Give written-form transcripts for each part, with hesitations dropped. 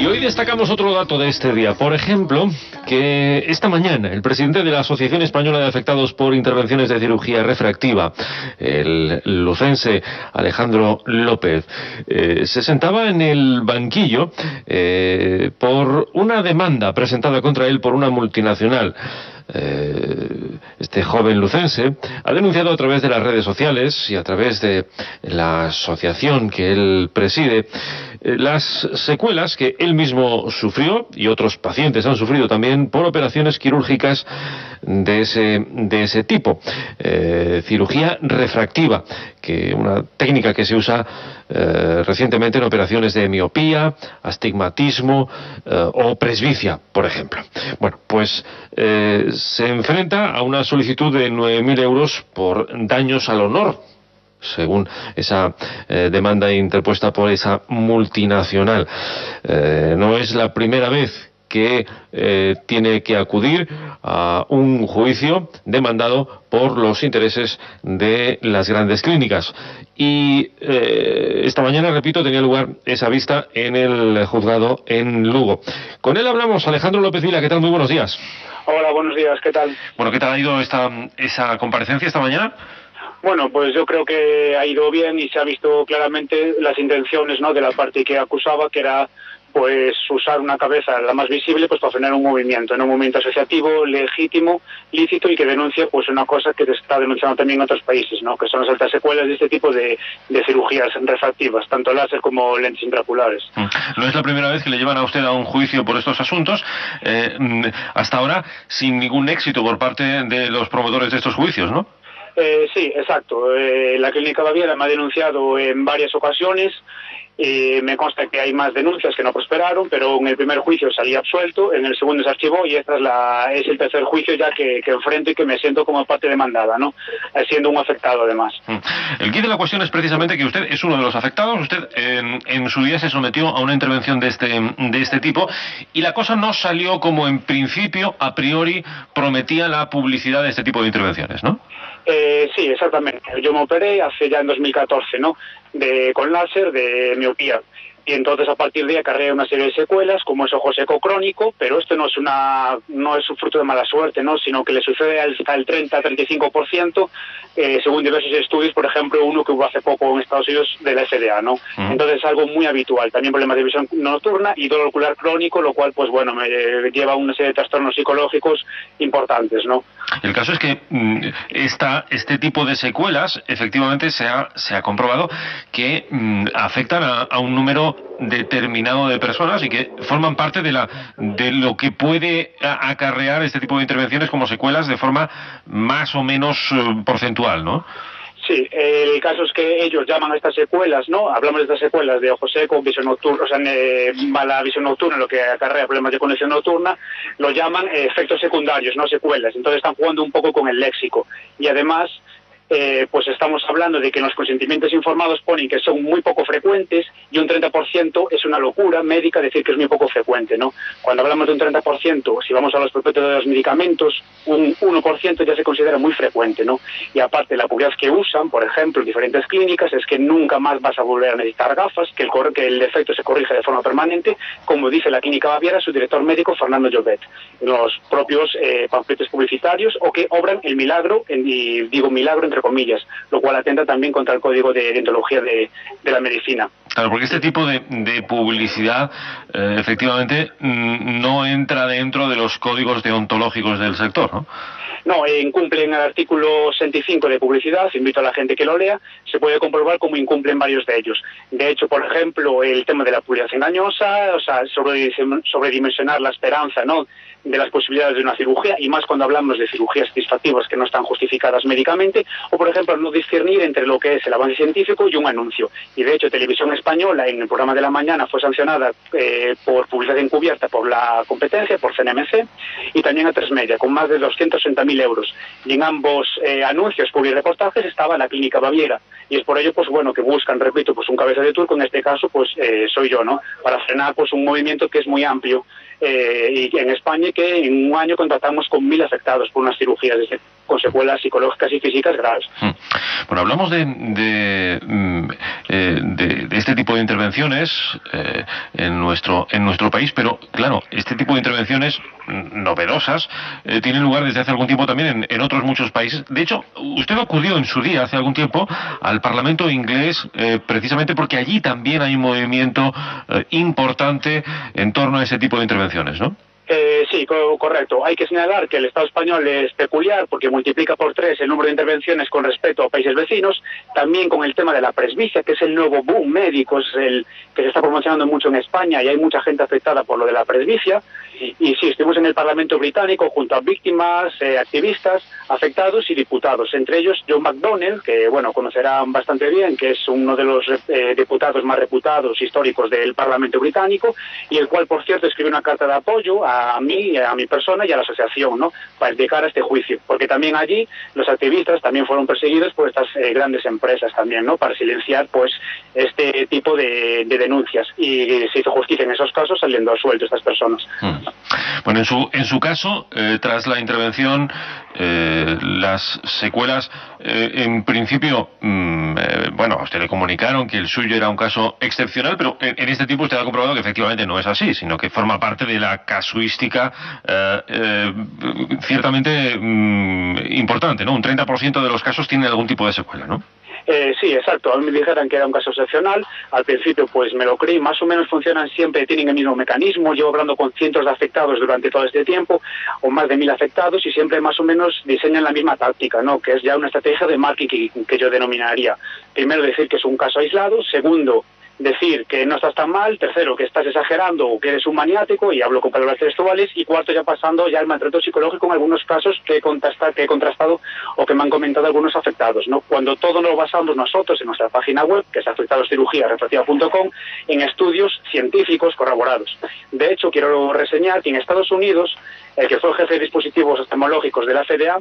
hoy destacamos otro dato de este día. Por ejemplo, que esta mañana el presidente de la Asociación Española de Afectados por Intervenciones de Cirugía Refractiva, el lucense Alejandro López, se sentaba en el banquillo por una demanda presentada contra él por una multinacional. Este joven lucense ha denunciado a través de las redes sociales y a través de la asociación que él preside las secuelas que él mismo sufrió y otros pacientes han sufrido también por operaciones quirúrgicas de ese tipo. Cirugía refractiva, que una técnica que se usa recientemente en operaciones de miopía, astigmatismo o presbicia, por ejemplo. Bueno, pues se enfrenta a una solicitud de 9.000 euros por daños al honor, según esa demanda interpuesta por esa multinacional. No es la primera vez que tiene que acudir a un juicio demandado por los intereses de las grandes clínicas. Y esta mañana, repito, tenía lugar esa vista en el juzgado en Lugo. Con él hablamos. Alejandro López Vila, ¿qué tal? Muy buenos días. Hola, buenos días, ¿qué tal? Bueno, ¿qué tal ha ido esa comparecencia esta mañana? Bueno, pues yo creo que ha ido bien y se ha visto claramente las intenciones, ¿no?, de la parte que acusaba, que era pues usar una cabeza, la más visible, pues para frenar un movimiento asociativo, legítimo, lícito y que denuncia pues una cosa que se está denunciando también en otros países, ¿no?, que son las altas secuelas de este tipo de cirugías refractivas, tanto láser como lentes intraoculares. No es la primera vez que le llevan a usted a un juicio por estos asuntos, hasta ahora sin ningún éxito por parte de los promotores de estos juicios, ¿no? Sí, exacto. La Clínica Baviera me ha denunciado en varias ocasiones. Me consta que hay más denuncias que no prosperaron, pero en el primer juicio salí absuelto, en el segundo se archivó y esta es el tercer juicio ya que enfrento y que me siento como parte demandada, ¿no?, siendo un afectado además. El quid de la cuestión es precisamente que usted es uno de los afectados. Usted en su día se sometió a una intervención de este tipo y la cosa no salió como en principio, a priori, prometía la publicidad de este tipo de intervenciones, ¿no? Sí, exactamente. Yo me operé hace ya en 2014, ¿no?, con láser de miopía. Y entonces a partir de ahí acarrea una serie de secuelas, como es ojo seco crónico, pero esto no es un fruto de mala suerte, ¿no?, sino que le sucede hasta el 30-35%, según diversos estudios, por ejemplo, uno que hubo hace poco en Estados Unidos de la FDA, ¿no? Entonces es algo muy habitual. También problemas de visión nocturna y dolor ocular crónico, lo cual, pues bueno, me lleva a una serie de trastornos psicológicos importantes, ¿no? El caso es que este tipo de secuelas, efectivamente, se ha comprobado que afectan a un número determinado de personas y que forman parte de lo que puede acarrear este tipo de intervenciones como secuelas de forma más o menos porcentual, ¿no? Sí, el caso es que ellos llaman a estas secuelas, ¿no? Hablamos de estas secuelas de ojo seco, visión nocturna, o sea, mala visión nocturna, lo que acarrea problemas de conexión nocturna, lo llaman efectos secundarios, no secuelas. Entonces están jugando un poco con el léxico. Y además, pues estamos hablando de que los consentimientos informados ponen que son muy poco frecuentes y un 30% es una locura médica decir que es muy poco frecuente, ¿no? Cuando hablamos de un 30%, si vamos a los propietarios de los medicamentos, un 1% ya se considera muy frecuente, ¿no? Y aparte, la publicidad que usan, por ejemplo, en diferentes clínicas, es que nunca más vas a volver a necesitar gafas, que el defecto se corrige de forma permanente, como dice la Clínica Baviera, su director médico, Fernando Llobet, en los propios panfletos publicitarios, o que obran el milagro, y digo milagro entre comillas, lo cual atenta también contra el código de deontología de la medicina. Claro, porque este tipo de publicidad efectivamente no entra dentro de los códigos deontológicos del sector, ¿no? No, incumplen el artículo 65 de publicidad, invito a la gente que lo lea, se puede comprobar cómo incumplen varios de ellos. De hecho, por ejemplo, el tema de la publicidad engañosa, o sea, sobredimensionar la esperanza, ¿no?, de las posibilidades de una cirugía, y más cuando hablamos de cirugías satisfactivas que no están justificadas médicamente, o por ejemplo no discernir entre lo que es el avance científico y un anuncio. Y de hecho Televisión Española en el programa de la mañana fue sancionada por publicidad encubierta por la competencia, por CNMC, y también a Tres Media, con más de 260.000 euros. Y en ambos anuncios, publireportajes, estaba la Clínica Baviera, y es por ello, pues bueno, que buscan, repito, pues un cabeza de turco, en este caso, pues soy yo, ¿no?, para frenar pues un movimiento que es muy amplio, y en España, que en un año contactamos con 1.000 afectados por unas cirugías con secuelas psicológicas y físicas graves. Bueno, hablamos de de este tipo de intervenciones en nuestro país, pero claro, este tipo de intervenciones novedosas tienen lugar desde hace algún tiempo también en otros muchos países. De hecho, usted acudió en su día, hace algún tiempo, al Parlamento inglés, precisamente porque allí también hay un movimiento importante en torno a ese tipo de intervenciones, ¿no? Sí, correcto. Hay que señalar que el Estado español es peculiar porque multiplica por 3 el número de intervenciones con respecto a países vecinos, también con el tema de la presbicia, que es el nuevo boom médico, es el que se está promocionando mucho en España y hay mucha gente afectada por lo de la presbicia. Y sí, estuvimos en el Parlamento británico junto a víctimas, activistas, afectados y diputados, entre ellos John McDonnell, que bueno, conocerán bastante bien, que es uno de los diputados más reputados históricos del Parlamento británico, y el cual, por cierto, escribió una carta de apoyo a mí, a mi persona y a la asociación, ¿no?, para dedicar a este juicio, porque también allí los activistas también fueron perseguidos por estas grandes empresas también, ¿no?, para silenciar pues este tipo de denuncias, y se hizo justicia en esos casos saliendo a suelto estas personas. Bueno, en su caso, tras la intervención, las secuelas, en principio, bueno, a usted le comunicaron que el suyo era un caso excepcional, pero en este tiempo usted ha comprobado que efectivamente no es así, sino que forma parte de la casuística ciertamente importante, ¿no? Un 30% de los casos tienen algún tipo de secuela, ¿no? Sí, exacto. A mí me dijeron que era un caso excepcional. Al principio pues me lo creí. Más o menos funcionan siempre, tienen el mismo mecanismo. Llevo hablando con cientos de afectados durante todo este tiempo, o más de 1000 afectados, y siempre más o menos diseñan la misma táctica, ¿no?, que es ya una estrategia de marketing que yo denominaría. Primero, decir que es un caso aislado. Segundo, decir que no estás tan mal. Tercero, que estás exagerando o que eres un maniático, y hablo con palabras textuales. Y cuarto, ya pasando ya el maltrato psicológico en algunos casos que he contrastado o que me han comentado algunos afectados, ¿no? Cuando todo lo basamos nosotros en nuestra página web, que es afectadoscirugía.com, en estudios científicos corroborados. De hecho, quiero reseñar que en Estados Unidos, el que fue el jefe de dispositivos oftalmológicos de la FDA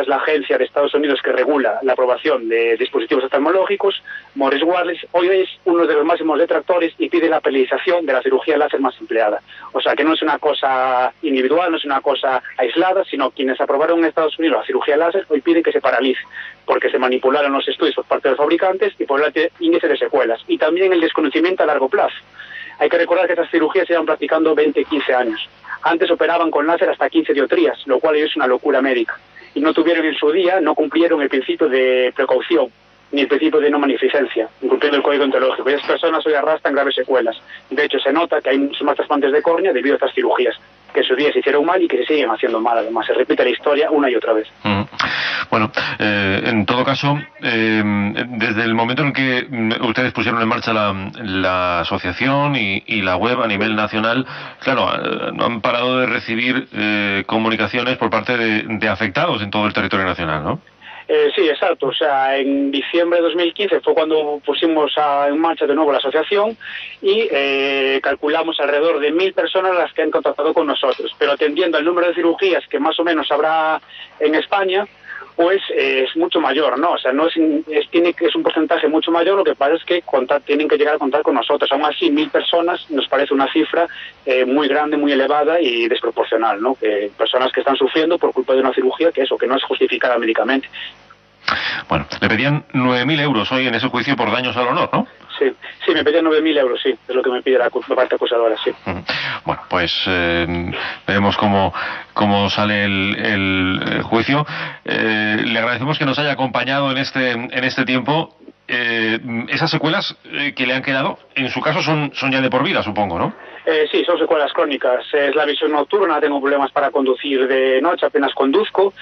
es la agencia de Estados Unidos que regula la aprobación de dispositivos oftalmológicos, Maurice Wallace, hoy es uno de los máximos detractores y pide la penalización de la cirugía láser más empleada. O sea, que no es una cosa individual, no es una cosa aislada, sino quienes aprobaron en Estados Unidos la cirugía láser hoy piden que se paralice, porque se manipularon los estudios por parte de los fabricantes y por el índice de secuelas. Y también el desconocimiento a largo plazo. Hay que recordar que estas cirugías se llevan practicando 20-15 años. Antes operaban con láser hasta 15 dioptrías, lo cual es una locura médica. Y no tuvieron en su día, no cumplieron el principio de precaución, ni el principio de no magnificencia, incumpliendo el código ontológico. Y esas personas hoy arrastran graves secuelas. De hecho, se nota que hay muchos más trasplantes de córnea debido a estas cirugías, que en su día se hicieron mal y que se siguen haciendo mal. Además, se repite la historia una y otra vez. Bueno, en todo caso, desde el momento en que ustedes pusieron en marcha la asociación y la web a nivel nacional, claro, no han parado de recibir comunicaciones por parte de afectados en todo el territorio nacional, ¿no? Sí, exacto. O sea, en diciembre de 2015 fue cuando pusimos en marcha de nuevo la asociación y calculamos alrededor de 1000 personas las que han contactado con nosotros. Pero atendiendo al número de cirugías que más o menos habrá en España, pues es mucho mayor, ¿no? O sea, no es un porcentaje mucho mayor. Lo que pasa es que tienen que llegar a contar con nosotros. Aún así, 1000 personas nos parece una cifra muy grande, muy elevada y desproporcional, ¿no? Personas que están sufriendo por culpa de una cirugía que no es justificada médicamente. Bueno, le pedían 9.000 euros hoy en ese juicio por daños al honor, ¿no? Sí, me pedían 9.000 euros, sí, es lo que me pide la parte acusadora, sí. Bueno, pues veremos cómo sale el juicio. Le agradecemos que nos haya acompañado en este tiempo. Esas secuelas que le han quedado, en su caso son ya de por vida, supongo, ¿no? Sí, son secuelas crónicas. Es la visión nocturna, tengo problemas para conducir de noche, apenas conduzco.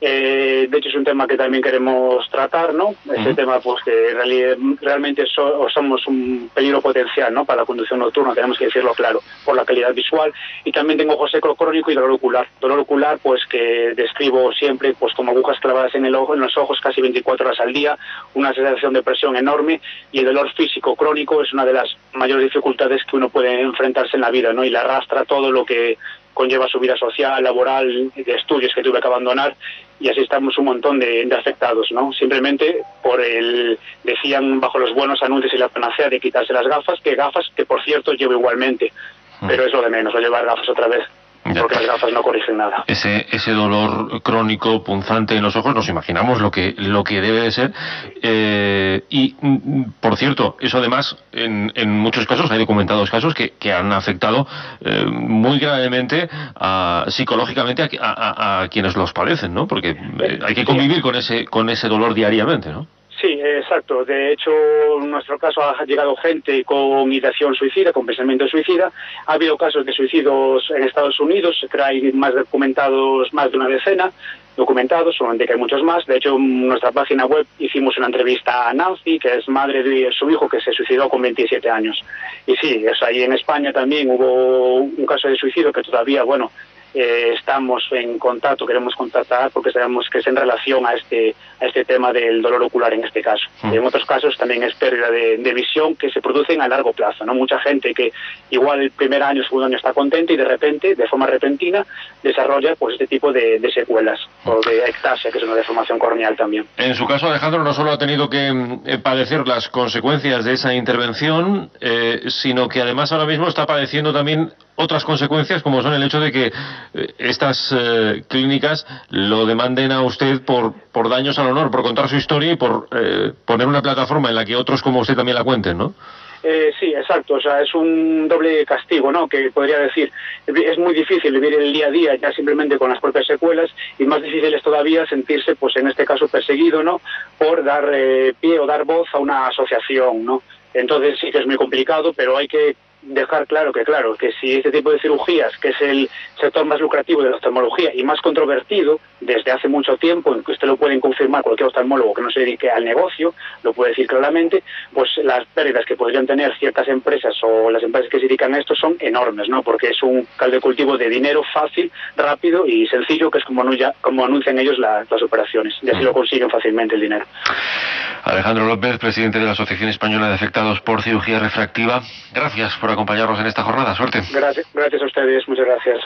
De hecho es un tema que también queremos tratar, ¿no? Ese tema pues que realmente somos un peligro potencial, ¿no?, para la conducción nocturna, tenemos que decirlo claro, por la calidad visual. Y también tengo ojo seco crónico y dolor ocular pues que describo siempre pues como agujas clavadas en los ojos casi 24 horas al día, una sensación de presión enorme, y el dolor físico crónico es una de las mayores dificultades que uno puede enfrentarse en la vida, ¿no? Y le arrastra todo lo que conlleva su vida social, laboral, de estudios que tuve que abandonar, y así estamos un montón de afectados, ¿no? Simplemente decían bajo los buenos anuncios y la panacea de quitarse las gafas que por cierto llevo igualmente, pero es lo de menos, a llevar gafas otra vez. porque las gafas no corrigen nada. Ese dolor crónico, punzante en los ojos, nos imaginamos lo que debe de ser. Y, por cierto, eso además, en muchos casos, hay documentados casos que han afectado muy gravemente psicológicamente a quienes los padecen, ¿no? Porque hay que convivir con ese dolor diariamente, ¿no? Sí, exacto. De hecho, en nuestro caso ha llegado gente con ideación suicida, con pensamiento suicida. Ha habido casos de suicidios en Estados Unidos, que hay más documentados, más de una decena documentados, solamente que hay muchos más. De hecho, en nuestra página web hicimos una entrevista a Nancy, que es madre de su hijo que se suicidó con 27 años. Y sí, ahí en España también hubo un caso de suicidio que todavía, estamos en contacto, queremos contactar porque sabemos que es en relación a este tema del dolor ocular en este caso. En otros casos también es pérdida de visión que se producen a largo plazo, ¿no? Mucha gente que igual el primer año, segundo año está contenta y de repente, de forma repentina, desarrolla pues este tipo de secuelas o de ectasia, que es una deformación corneal también. En su caso, Alejandro no solo ha tenido que padecer las consecuencias de esa intervención, sino que además ahora mismo está padeciendo también otras consecuencias, como son el hecho de que estas clínicas lo demanden a usted por daños al honor, por contar su historia y por poner una plataforma en la que otros como usted también la cuenten, ¿no? Sí, exacto. O sea, es un doble castigo, ¿no? Que podría decir, es muy difícil vivir el día a día ya simplemente con las propias secuelas, y más difícil es todavía sentirse, pues en este caso, perseguido, ¿no? Por dar pie o dar voz a una asociación, ¿no? Entonces sí que es muy complicado, pero hay que dejar claro que si este tipo de cirugías, que es el sector más lucrativo de la oftalmología y más controvertido desde hace mucho tiempo, en que usted lo pueden confirmar cualquier oftalmólogo que no se dedique al negocio, lo puede decir claramente, pues las pérdidas que podrían tener ciertas empresas o las empresas que se dedican a esto son enormes, ¿no? Porque es un caldo de cultivo de dinero fácil, rápido y sencillo, que es como anuncian ellos las operaciones, y así lo consiguen fácilmente el dinero. Alejandro López, presidente de la Asociación Española de Afectados por Cirugía Refractiva, gracias por acompañarnos en esta jornada. Suerte. Gracias a ustedes, muchas gracias.